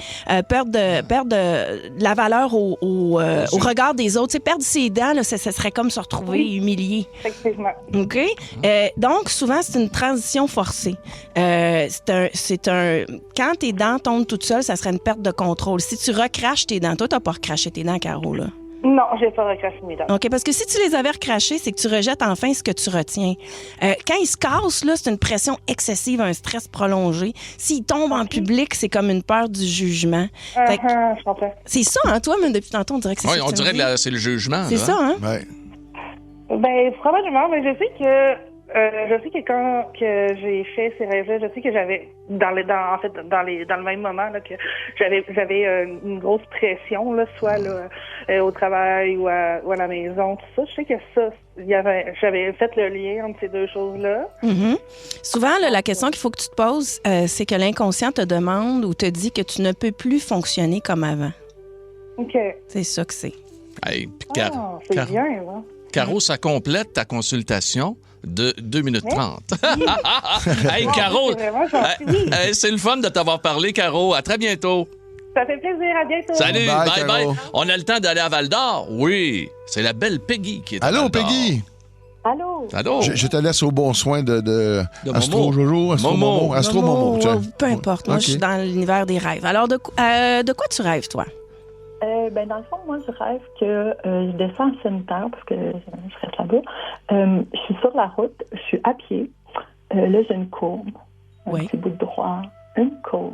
peur de la valeur au regard des autres. Tu sais, perdre ses dents, là, ça serait comme se retrouver humilié. Effectivement. OK? Donc, souvent, c'est une transition forcée. Quand tes dents tombent toutes seules, ça serait une perte de contrôle. Si tu recraches tes dents, toi, t'as pas recraché tes dents, Caro, là? Non, j'ai pas recraché mes dents. OK, parce que si tu les avais recrachées, c'est que tu rejettes enfin ce que tu retiens. Quand ils se cassent, là, c'est une pression excessive, un stress prolongé. S'ils tombent en public, c'est comme une peur du jugement. Fait que Je comprends. c'est ça, hein, toi, même depuis tantôt, on dirait que c'est Oui, ça. on que tu dirait me que dis. c'est le jugement. C'est là, ça, hein? Ouais. Ben, probablement, mais je sais que quand que j'ai fait ces rêves-là, je sais que j'avais dans le même moment là, que j'avais une grosse pression là, soit là, au travail ou à la maison, tout ça. Je sais que ça, j'avais fait le lien entre ces deux choses-là. Mm-hmm. Souvent, là, la question qu'il faut que tu te poses, c'est que l'inconscient te demande ou te dit que tu ne peux plus fonctionner comme avant. OK. C'est ça que c'est. Hey, puis c'est bien, hein? Caro, ça complète ta consultation de 2 minutes 30. Hey, Caro, C'est vraiment gentil, oui. c'est le fun de t'avoir parlé, Caro. À très bientôt. Ça fait plaisir, à bientôt. Salut, Bye, bye. Caro. On a le temps d'aller à Val-d'Or? Oui, c'est la belle Peggy qui est à Allô, Val-d'Or. Peggy? Allô? Allô? Je te laisse au bon soin de Astro Momo. Jojo, Astro Momo. Momo. Astro Momo. tiens. Peu importe. Moi, OK. je suis dans l'univers des rêves. Alors, de quoi tu rêves, toi? Ben, dans le fond, moi, je rêve que je descends en sanitaire parce que je reste là-bas. Je suis sur la route, je suis à pied. Là, j'ai une courbe, un petit bout de droit, une côte,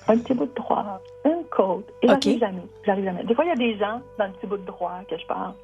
un petit bout de droit, une côte. Et j'arrive jamais. Des fois, il y a des gens dans le petit bout de droit que je parle.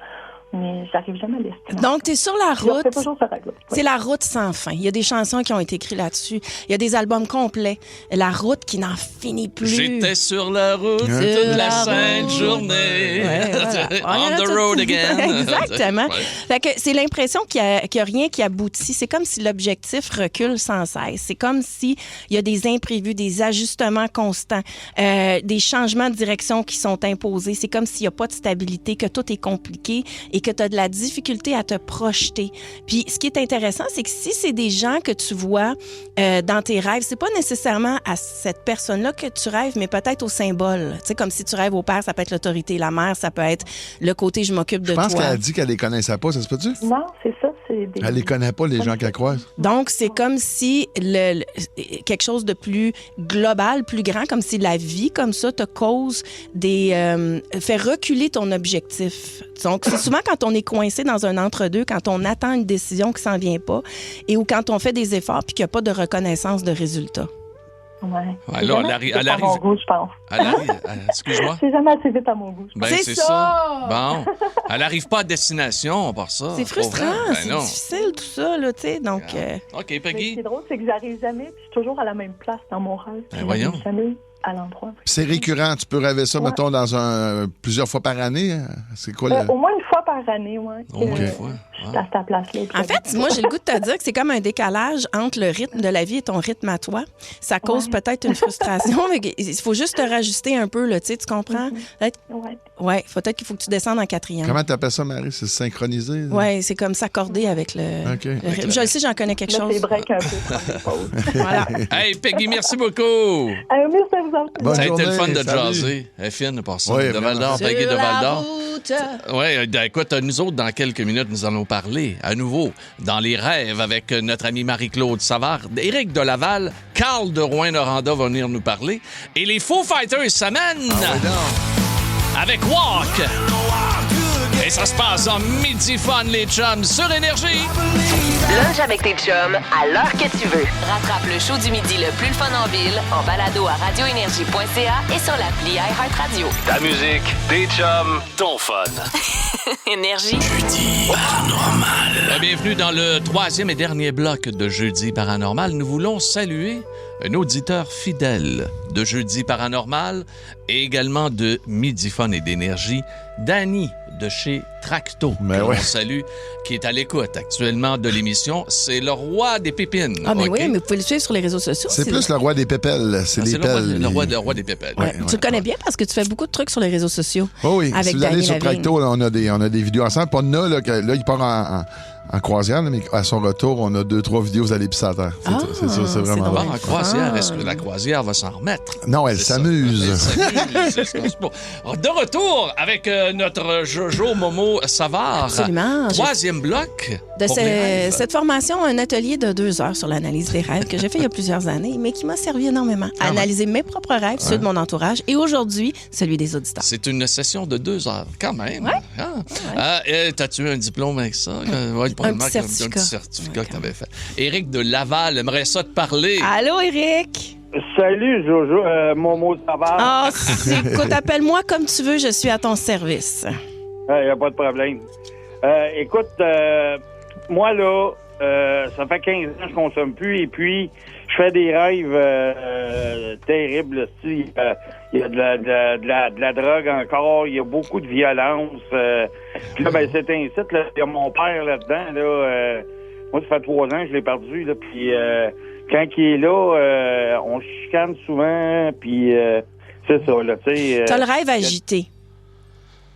mais j'arrive jamais à destination. Donc, tu es sur la Je refais route. toujours ce rêve-là. Oui. C'est la route sans fin. Il y a des chansons qui ont été écrites là-dessus. Il y a des albums complets. La route qui n'en finit plus. J'étais sur la route Sur toute la la sainte route. journée. Ouais, voilà. On the road again. Exactement. Ouais. Fait que c'est l'impression qu'il y a rien qui aboutit. C'est comme si l'objectif recule sans cesse. C'est comme si il y a des imprévus, des ajustements constants, des changements de direction qui sont imposés. C'est comme s'il n'y a pas de stabilité, que tout est compliqué et que tu as de la difficulté à te projeter. Puis ce qui est intéressant, c'est que si c'est des gens que tu vois dans tes rêves, c'est pas nécessairement à cette personne-là que tu rêves, mais peut-être au symbole. Tu sais, comme si tu rêves au père, ça peut être l'autorité. La mère, ça peut être le côté « je m'occupe de Je toi ». pense qu'elle a dit qu'elle les connaissait pas, ça se peut-tu? Non, c'est ça. C'est des... Elle les connaît pas, les gens qu'elle croise. Donc, c'est comme si quelque chose de plus global, plus grand, comme si la vie, comme ça, te cause fait reculer ton objectif. Donc, c'est souvent quand on est coincé dans un entre-deux, quand on attend une décision qui s'en vient pas, et ou quand on fait des efforts puis qu'il n'y a pas de reconnaissance de résultats. Ouais. Ouais, là, elle arrive. À mon goût, je pense. Excuse-moi. C'est jamais assez vite à mon goût. Ben, c'est ça. Bon. Elle n'arrive pas à destination, par ça. C'est frustrant, Ben c'est non. difficile tout ça, là, tu sais. Donc, OK, Mais Peggy. ce qui est drôle, c'est que j'arrive jamais, puis je suis toujours à la même place dans mon rêve. Ben, voyons. Je jamais à l'endroit. C'est récurrent. Tu peux rêver ça, mettons, plusieurs fois par année. Hein? C'est quoi le... Au moins une fois par année, oui. Au moins une fois. Je suis à ta place-là. En fait, moi, j'ai le goût de te dire que c'est comme un décalage entre le rythme de la vie et ton rythme à toi. Ça cause peut-être une frustration, mais il faut juste te rajuster un peu, là, tu sais, tu comprends? Oui, peut-être qu'il faut que tu descendes en quatrième. Comment t'appelles ça, Marie? C'est synchronisé? Oui, c'est comme s'accorder avec le rythme. Je le sais, j'en connais quelque chose. C'est break un peu. Voilà. Hey, Peggy, merci beaucoup. Merci à vous autres. Bonne Ça a été le fun journée, de salut. jaser. Elle est fine, par ça. Oui, de Val-d'Or, Sur Peggy de la Val-d'or. route. Oui, écoute, nous autres, dans quelques minutes, nous allons parler à nouveau dans les rêves avec notre amie Marie-Claude Savard, Éric de Laval, Carl de Rouyn-Noranda va venir nous parler. Et les Foo Fighters s'amènent avec Walk. Et ça se passe en Midi Fun, les chums, sur Énergie. Lunch avec tes chums à l'heure que tu veux. Rattrape le show du midi le plus le fun en ville en balado à radioénergie.ca et sur l'appli iHeartRadio. Ta musique, tes chums, ton fun. Énergie. Jeudi paranormal. Bienvenue dans le troisième et dernier bloc de Jeudi paranormal. Nous voulons saluer un auditeur fidèle de Jeudi paranormal et également de Midi Fun et d'énergie, Danny de chez Tracto, que l'on salue, qui est à l'écoute actuellement de l'émission. C'est le roi des pépines. Ah, mais OK? oui, mais vous pouvez le suivre sur les réseaux sociaux. C'est plus le roi des pépelles. C'est les C'est pelles. le roi des pépelles. Ouais, tu le connais bien parce que tu fais beaucoup de trucs sur les réseaux sociaux. Oh oui, avec si vous allez Danny sur Lavigne. Tracto, là, on a des vidéos ensemble. Pas de là, il part en croisière, là, mais à son retour, on a 2-3 vidéos, vous allez pisser à terre. C'est ça, c'est vraiment Bon, bon. en croisière, est-ce que la croisière va s'en remettre? Non, elle s'amuse. C'est ça, c'est bon. De retour avec notre Jojo Momo Savard. Absolument. Troisième bloc. De pour mes rêves. cette formation, un atelier de 2 heures sur l'analyse des rêves que j'ai fait il y a plusieurs années, mais qui m'a servi énormément à analyser mes propres rêves, ceux de mon entourage, et aujourd'hui, celui des auditeurs. C'est une session de 2 heures, quand même. T'as-tu un diplôme avec ça? Ouais, probablement petit un petit certificat que tu avais fait. Éric de Laval aimerait ça te parler. Allô, Éric? Salut, Jojo, Momo Savard. Ah, écoute, appelle-moi comme tu veux, je suis à ton service. Il n'y a pas de problème. Écoute, moi, là, ça fait 15 ans que je consomme plus et puis je fais des rêves terribles. Il y a de la drogue encore, il y a beaucoup de violence. Puis là, ben, c'est un site, là, il y a mon père là-dedans. Là, moi, ça fait 3 ans que je l'ai perdu. Là, puis quand il est là, on chicane souvent. Puis c'est ça. Là, t'as le rêve agité.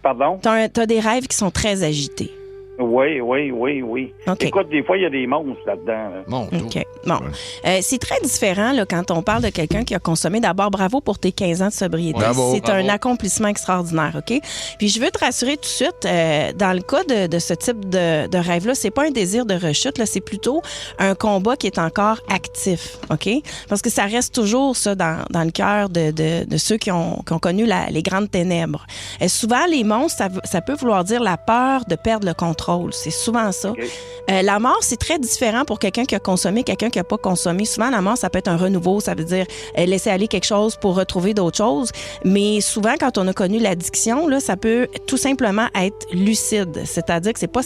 Pardon? T'as des rêves qui sont très agités. Oui. Okay. Écoute, des fois, il y a des monstres là-dedans. Là. OK. Bon. C'est très différent là, quand on parle de quelqu'un qui a consommé. D'abord, bravo pour tes 15 ans de sobriété. Bravo. C'est un accomplissement extraordinaire, OK? Puis je veux te rassurer tout de suite, dans le cas de ce type de rêve-là, c'est pas un désir de rechute, là, c'est plutôt un combat qui est encore actif, OK? Parce que ça reste toujours ça dans le cœur de ceux qui ont connu les grandes ténèbres. Souvent, les monstres, ça peut vouloir dire la peur de perdre le contrôle. contrôle. C'est souvent ça. La mort, c'est très différent pour quelqu'un qui a consommé, quelqu'un qui n'a pas consommé. Souvent, la mort, ça peut être un renouveau. Ça veut dire laisser aller quelque chose pour retrouver d'autres choses. Mais souvent, quand on a connu l'addiction, là, ça peut tout simplement être lucide. C'est-à-dire que c'est pas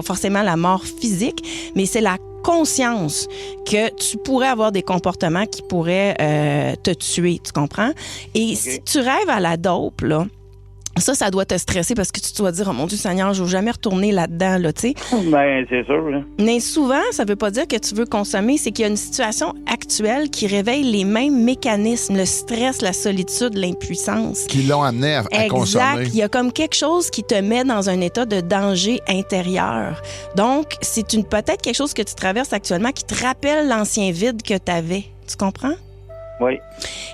forcément la mort physique, mais c'est la conscience que tu pourrais avoir des comportements qui pourraient te tuer, tu comprends? Et si tu rêves à la dope, là, ça doit te stresser parce que tu dois dire « Oh mon Dieu Seigneur, je ne veux jamais retourner là-dedans. » Là, tu sais. Ben, c'est sûr. Là. Mais souvent, ça ne veut pas dire que tu veux consommer, c'est qu'il y a une situation actuelle qui réveille les mêmes mécanismes, le stress, la solitude, l'impuissance. Qui l'ont amené à consommer. Exact. Il y a comme quelque chose qui te met dans un état de danger intérieur. Donc, c'est peut-être quelque chose que tu traverses actuellement qui te rappelle l'ancien vide que tu avais. Tu comprends? Oui.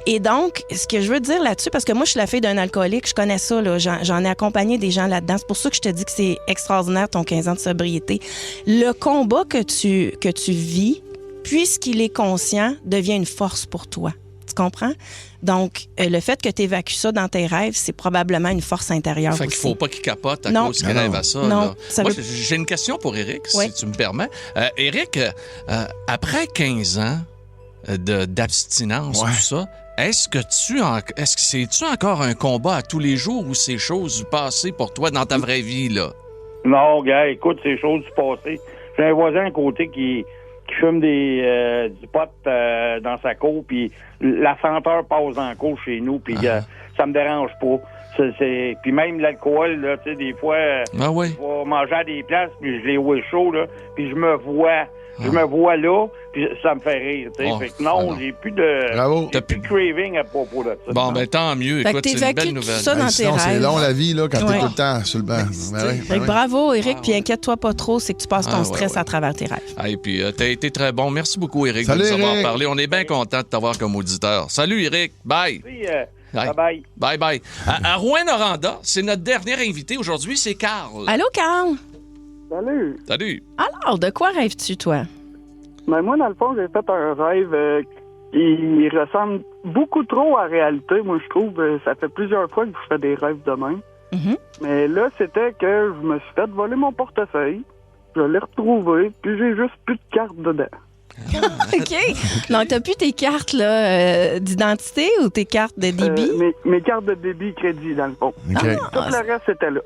Et donc, ce que je veux dire là-dessus, parce que moi, je suis la fille d'un alcoolique, je connais ça, là, j'en ai accompagné des gens là-dedans. C'est pour ça que je te dis que c'est extraordinaire, ton 15 ans de sobriété. Le combat que tu vis, puisqu'il est conscient, devient une force pour toi. Tu comprends? Donc, le fait que tu évacues ça dans tes rêves, c'est probablement une force intérieure aussi. Fait qu'il ne faut pas qu'il capote à non. cause qu'il rêve à ça. Non. Là. Ça Moi, veut... j'ai une question pour Éric, oui. si tu me permets. Éric, après 15 ans d'abstinence, tout ça, est-ce que c'est-tu encore un combat à tous les jours ou c'est choses du passé pour toi dans ta vraie vie, là? Non, gars, écoute, c'est choses du passé. J'ai un voisin à côté qui fume du pot dans sa cour, puis la senteur passe dans la cour chez nous, puis ça me dérange pas. Puis même l'alcool, là, tu sais, des fois, je vais manger à des places, puis je les vois chaud, là, puis je me vois là, puis ça me fait rire, tu sais. Fait que non, j'ai plus de craving à propos de ça. Bon, ben tant mieux. Écoute, c'est une belle nouvelle. Ça dans tes rêves. C'est long, la vie, là, quand t'es tout le temps sur le banc. Bravo, Éric, puis inquiète-toi pas trop, c'est que tu passes ton stress à travers tes rêves. Et puis, t'as été très bon. Merci beaucoup, Éric, Salut, de nous avoir Éric. parlé. On est bien content de t'avoir comme auditeur. Salut, Éric. Bye. Bye-bye. Bye-bye. À Rouyn-Noranda, c'est notre dernier invité aujourd'hui, c'est Carl. Allô, Carl? Salut. Salut. Alors, de quoi rêves-tu, toi? Ben moi, dans le fond, j'ai fait un rêve qui ressemble beaucoup trop à la réalité. Moi, je trouve, ça fait plusieurs fois que je fais des rêves de même. Mm-hmm. Mais là, c'était que je me suis fait voler mon portefeuille. Je l'ai retrouvé, puis j'ai juste plus de cartes dedans. OK. Donc, t'as plus tes cartes là, d'identité ou tes cartes de débit? Mes cartes de débit crédit, dans le fond. Okay. Tout le reste, c'était là.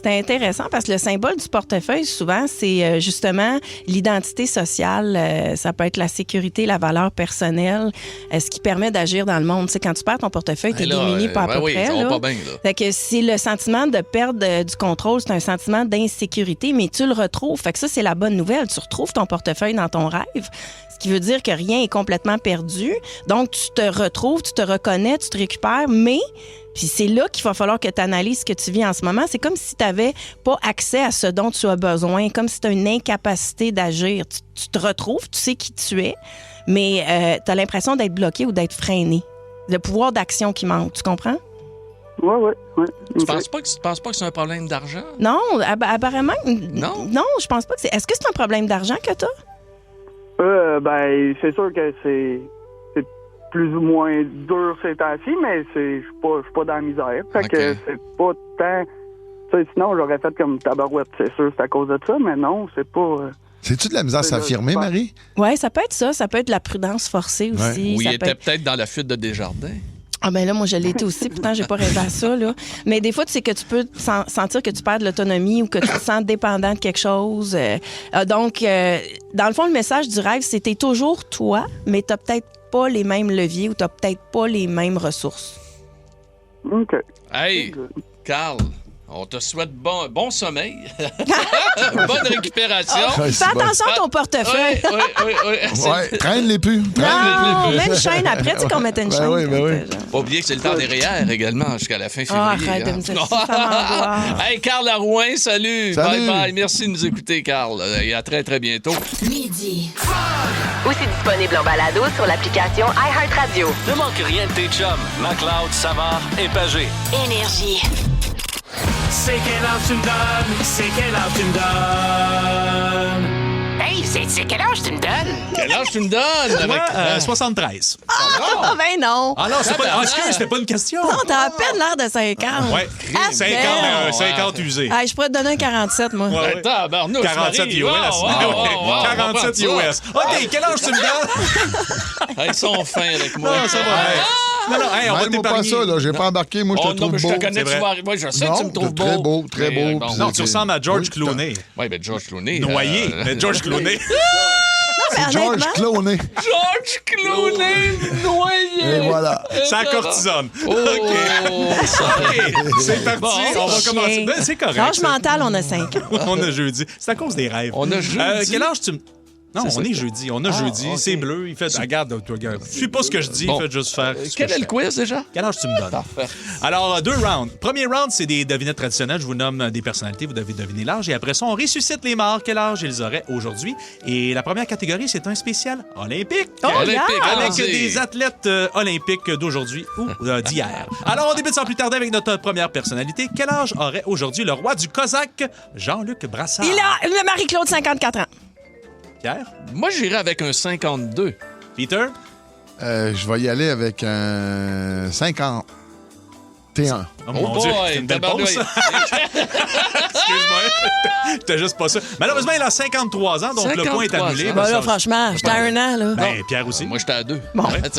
C'est intéressant parce que le symbole du portefeuille, souvent, c'est justement l'identité sociale. Ça peut être la sécurité, la valeur personnelle, ce qui permet d'agir dans le monde. Tu sais, quand tu perds ton portefeuille, t'es démuni pas à peu près. Ça là. va pas bien, là. Fait que c'est le sentiment de perdre du contrôle, c'est un sentiment d'insécurité, mais tu le retrouves. Fait que ça, c'est la bonne nouvelle. Tu retrouves ton portefeuille dans ton rêve, ce qui veut dire que rien est complètement perdu. Donc, tu te retrouves, tu te reconnais, tu te récupères, mais... Puis c'est là qu'il va falloir que tu analyses ce que tu vis en ce moment. C'est comme si tu n'avais pas accès à ce dont tu as besoin, comme si tu as une incapacité d'agir. Tu te retrouves, tu sais qui tu es, mais tu as l'impression d'être bloqué ou d'être freiné. Le pouvoir d'action qui manque, tu comprends? Oui. Tu penses pas que c'est un problème d'argent? Non, apparemment, non, je pense pas que c'est... Est-ce que c'est un problème d'argent que tu as? Ben, c'est sûr que c'est plus ou moins dur ces temps-ci, mais je suis pas dans la misère. Fait que c'est pas tant... Sinon, j'aurais fait comme tabarouette, c'est sûr, c'est à cause de ça, mais non, c'est pas... C'est-tu de la misère à s'affirmer, Marie? Oui, ça peut être ça. Ça peut être de la prudence forcée aussi. Ou ça il était peut-être dans la fuite de Desjardins. Ah ben là, moi, je l'ai été aussi. Pourtant, j'ai pas rêvé à ça, là. Mais des fois, tu sais que tu peux sentir que tu perds de l'autonomie ou que tu te sens dépendant de quelque chose. Donc, dans le fond, le message du rêve, c'est t'es toujours toi, mais t'as peut-être pas les mêmes leviers ou t'as peut-être pas les mêmes ressources. OK. Hey, Carl, on te souhaite bon sommeil. Bonne récupération. Fais attention à ton portefeuille. Oui. Traîne-les plus. Non, même chaîne après, tu sais qu'on mettait une chaîne. Oui. Pas oublier que c'est le temps des REER également jusqu'à la fin février. Arrête de me dire ça m'angoisse. Hey, Carl Larouin, salut. Bye. Merci de nous écouter, Carl. Et à très, très bientôt. Midi. Aussi disponible en balado sur l'application iHeartRadio. Ne manque rien de tes chums, McLeod, Savard et Pagé. Énergie. C'est quel âge tu me donnes? C'est quel âge tu me donnes? Hey, Oui, c'est quel âge tu me donnes? Quel âge tu me donnes? Moi, 73. Ah, ben non. Ah non, c'est pas... excuse, c'était pas une question. Non, t'as à peine l'air de 50. Ouais, 50 usé. Ah, je pourrais te donner un 47, moi. Ouais. 47 US. 47 US. OK, quel âge tu me donnes? Ils sont fins avec moi. Non, ça va bien. Non, on va Même pas ça, là. J'ai pas embarqué. Moi, je te trouve beau. Je te connais, tu vas arriver. Moi, je sais que tu me trouves beau. Très beau, très beau. Non, tu ressembles à George Clooney. Oui, ben George Clooney. Noyé, mais George Clooney. C'est George Clooney. George Clooney noyé. Et voilà. Ça cortisone. OK. C'est parti. On va commencer. Ben, c'est correct. L'âge mental, on a 5 ans. On a jeudi. C'est à cause des rêves. On a jeudi. Quel âge tu me... Non, on est jeudi. On a jeudi. Okay. C'est bleu. Il fait. Regarde, toi, regarde. Je suis pas ce que je dis. Il fait juste faire. Quel est le quiz déjà? Quel âge tu me donnes? Parfait. Alors, 2 rounds. Premier round, c'est des devinettes traditionnelles. Je vous nomme des personnalités. Vous devez deviner l'âge. Et après ça, on ressuscite les morts. Quel âge ils auraient aujourd'hui? Et la première catégorie, c'est un spécial olympique. Olympique. Avec des athlètes olympiques d'aujourd'hui ou d'hier. Alors, on débute sans plus tarder avec notre première personnalité. Quel âge aurait aujourd'hui le roi du Cosaque, Jean-Luc Brassard? Il a Marie-Claude, 54 ans. Pierre? Moi, j'irais avec un 52. Peter? Je vais y aller avec un 51. Oh mon Dieu, c'est une belle pause. Excuse-moi, j'étais juste pas ça. Malheureusement, il a 53 ans, donc le point est annulé. Ben là, franchement, j'étais à 1 an, là. Ben, Pierre aussi. Moi, j'étais à 2. Bon. Ouais. OK.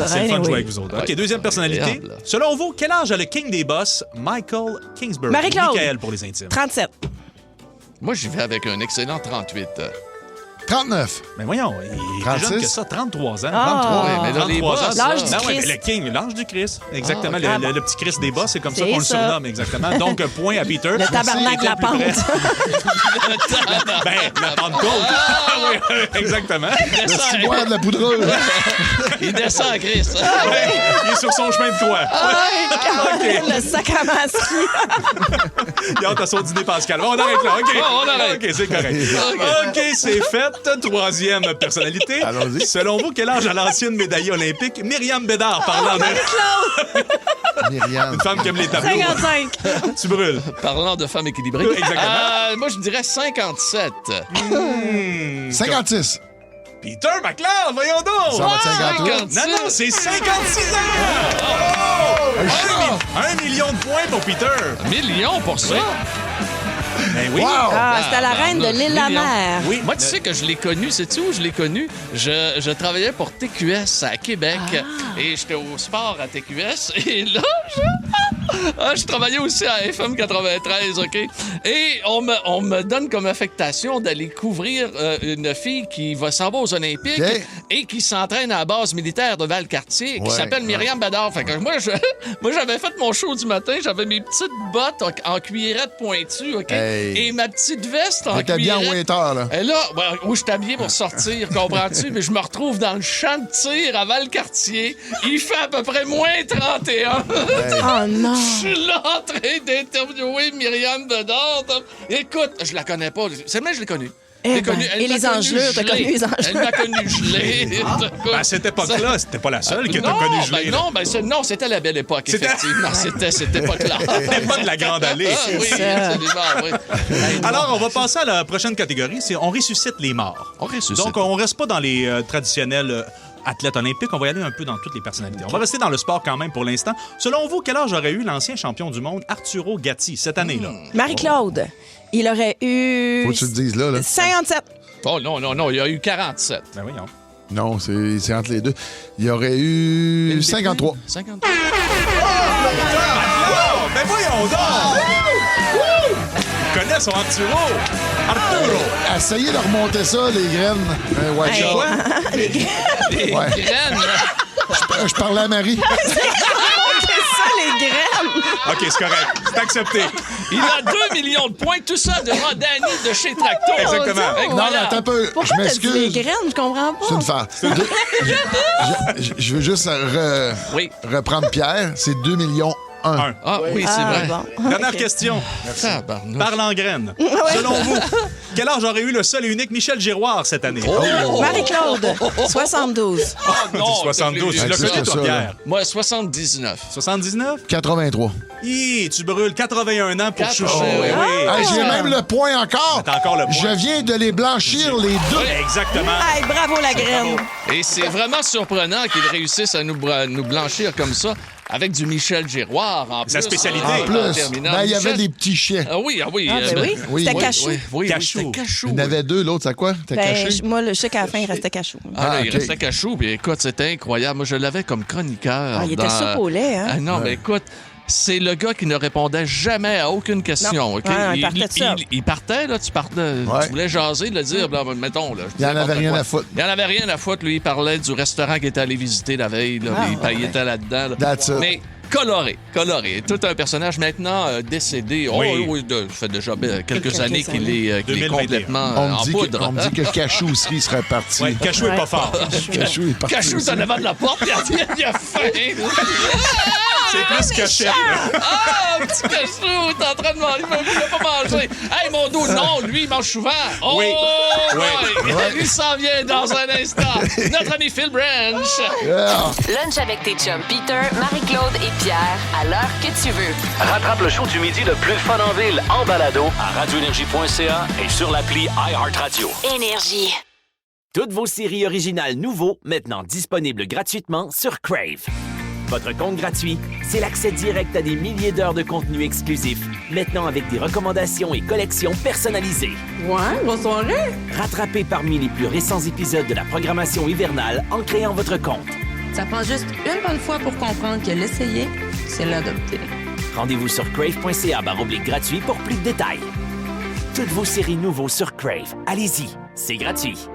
C'est le fun de jouer avec vous autres. OK, deuxième personnalité. Selon vous, quel âge a le king des boss, Michael Kingsbury? Marie-Claude. Michael pour les intimes. 37. Moi, j'y vais avec un excellent 38. 39. Mais voyons, il est plus jeune que ça, 33 ans. Ah. 33, Ouais, mais là, les boss, l'âge du non, Christ. mais le king, l'âge du Christ. Exactement, Ah, le petit Christ des boss, c'est comme ça C'est qu'on le ça. surnomme, exactement. Donc, point à Peter. Le tabarnak, la pente. Ben, la Pentecôte. Oui, exactement. Le ciboire de la poudreuse. Il descend à Christ. Il est sur son chemin de croix. Le sac à masquer. Il a hâte à son dîner pascal. On arrête là, OK? On arrête. OK, c'est correct. OK, c'est fait. Troisième personnalité. Allons-y. Selon vous, quel âge a l'ancienne médaillée olympique Myriam Bédard, parlant de... Myriam. Une femme qui aime les tableaux. 55. Tu brûles. Parlant de femmes équilibrées. Exactement. Moi, je dirais 57. 56. Peter McLeod, voyons donc! Ça va de 58? Non, c'est 56 ans! Oh! 1 million de points pour Peter. 1 million pour ça? Ben oui. Wow! Ah, c'était la reine de l'île-la-mer. Oui, moi, tu sais que je l'ai connu. Sais-tu où je l'ai connu? Je travaillais pour TQS à Québec et j'étais au sport à TQS. Et là, je travaillais aussi à FM 93, OK? Et on me donne comme affectation d'aller couvrir une fille qui va s'en va aux Olympiques et qui s'entraîne à la base militaire de Valcartier, qui s'appelle Myriam Bédard. Fait que moi, j'avais fait mon show du matin, j'avais mes petites bottes en cuirette pointue, OK? Et ma petite veste en cuirette. T'es bien en waiter, là. Et là, où je suis habillé pour sortir, comprends-tu? Mais je me retrouve dans le champ de tir à Valcartier. Il fait à peu près moins 31. Oh non! Je suis là en train d'interviewer Myriam Bédard. Écoute, je la connais pas. Seulement, je l'ai connue. Et les engelures, t'as connu les engelures. Elle m'a connu gelée. À cette époque-là, c'était pas la seule que t'as connu gelée. Non, c'était la belle époque, effectivement. C'était cette époque-là. L'époque de la Grande Allée. Oui, absolument, oui. Alors, on va passer à la prochaine catégorie. C'est on ressuscite les morts. On ressuscite. Donc, on reste pas dans les traditionnels... athlète olympique, on va y aller un peu dans toutes les personnalités. On va rester dans le sport quand même pour l'instant. Selon vous, quel âge aurait eu l'ancien champion du monde Arturo Gatti cette année-là? Marie-Claude, il aurait eu... Faut que tu le dises là. 57. Oh non, il y a eu 47. Ben voyons. Non, c'est entre les deux. Il y aurait eu 53. 53. Ben voyons donc! Il connaît son Arturo! Arturo! Essayez de remonter ça, les graines. Watch out. Les graines! Je parlais à Marie. C'est ça, les graines! OK, c'est correct. C'est accepté. Il a 2 millions de points. Tout ça de Rodani de chez Tracto. Exactement. Non, attends un peu. Pourquoi Je t'as dit les m'excuse. graines? Je comprends pas. C'est une farce. Je veux juste reprendre Pierre. C'est 2 millions 1. Ah oui, c'est vrai. Bon. Dernière OK. question. Tabarnouche. Parle en graines. Ouais. Selon vous, Quel âge aurait eu le seul et unique Michel Giroir cette année? Marie-Claude, 72. Oh non! 72. Tu l'as connu, toi, Pierre? Moi, 79. 79? 83. Tu brûles 81 ans pour Chouchou. Oui. Hey, j'ai même le point encore. T'as encore le point. Je viens de les blanchir, les deux. Oui, exactement. Hey, bravo la graine. Et c'est vraiment surprenant qu'ils réussissent à nous blanchir comme ça. Avec du Michel Giroir, en plus. Sa spécialité. En plus, il y avait des petits chiens. Ah oui. C'était Cachou. Oui, Cachou. c'était Cachou. Il y en avait deux, l'autre, c'est quoi? T'as caché? Moi, je sais qu'à la fin, il restait Cachou. Il restait Cachou, puis écoute, c'était incroyable. Moi, je l'avais comme chroniqueur. Il était soupe au lait, hein? Non, mais écoute... C'est le gars qui ne répondait jamais à aucune question. Non. Okay? Il partait de ça. Il partait, là, tu voulais jaser, le dire, là, mettons. Là, il en avait rien à foutre. Il en avait rien à foutre. Lui, il parlait du restaurant qu'il était allé visiter la veille. Là, il était là-dedans. Là. Mais coloré. Tout un personnage maintenant décédé. Oui, ça fait déjà quelques années qu'il est complètement en poudre. On me dit que Cachou aussi serait parti. Oui, Cachou est pas fort. Cachou est parti. Cachou est en avant de la porte, il a faim. C'est plus Cachette. Petit Cachou, t'es en train de manger. Il va pas manger. Hey, mon dos, non, lui, il mange souvent. Oui. Il s'en vient dans un instant. Notre ami Phil Branch. Lunch avec tes chums Peter, Marie-Claude et Pierre, à l'heure que tu veux. Rattrape le show du midi le plus fun en ville en balado à radioénergie.ca et sur l'appli iHeartRadio. Énergie. Toutes vos séries originales nouveaux, maintenant disponibles gratuitement sur Crave. Votre compte gratuit, c'est l'accès direct à des milliers d'heures de contenu exclusif, maintenant avec des recommandations et collections personnalisées. Ouais, bonne soirée! Rattrapez parmi les plus récents épisodes de la programmation hivernale en créant votre compte. Ça prend juste une bonne fois pour comprendre que l'essayer, c'est l'adopter. Rendez-vous sur crave.ca/gratuit pour plus de détails. Toutes vos séries nouveaux sur Crave. Allez-y, c'est gratuit.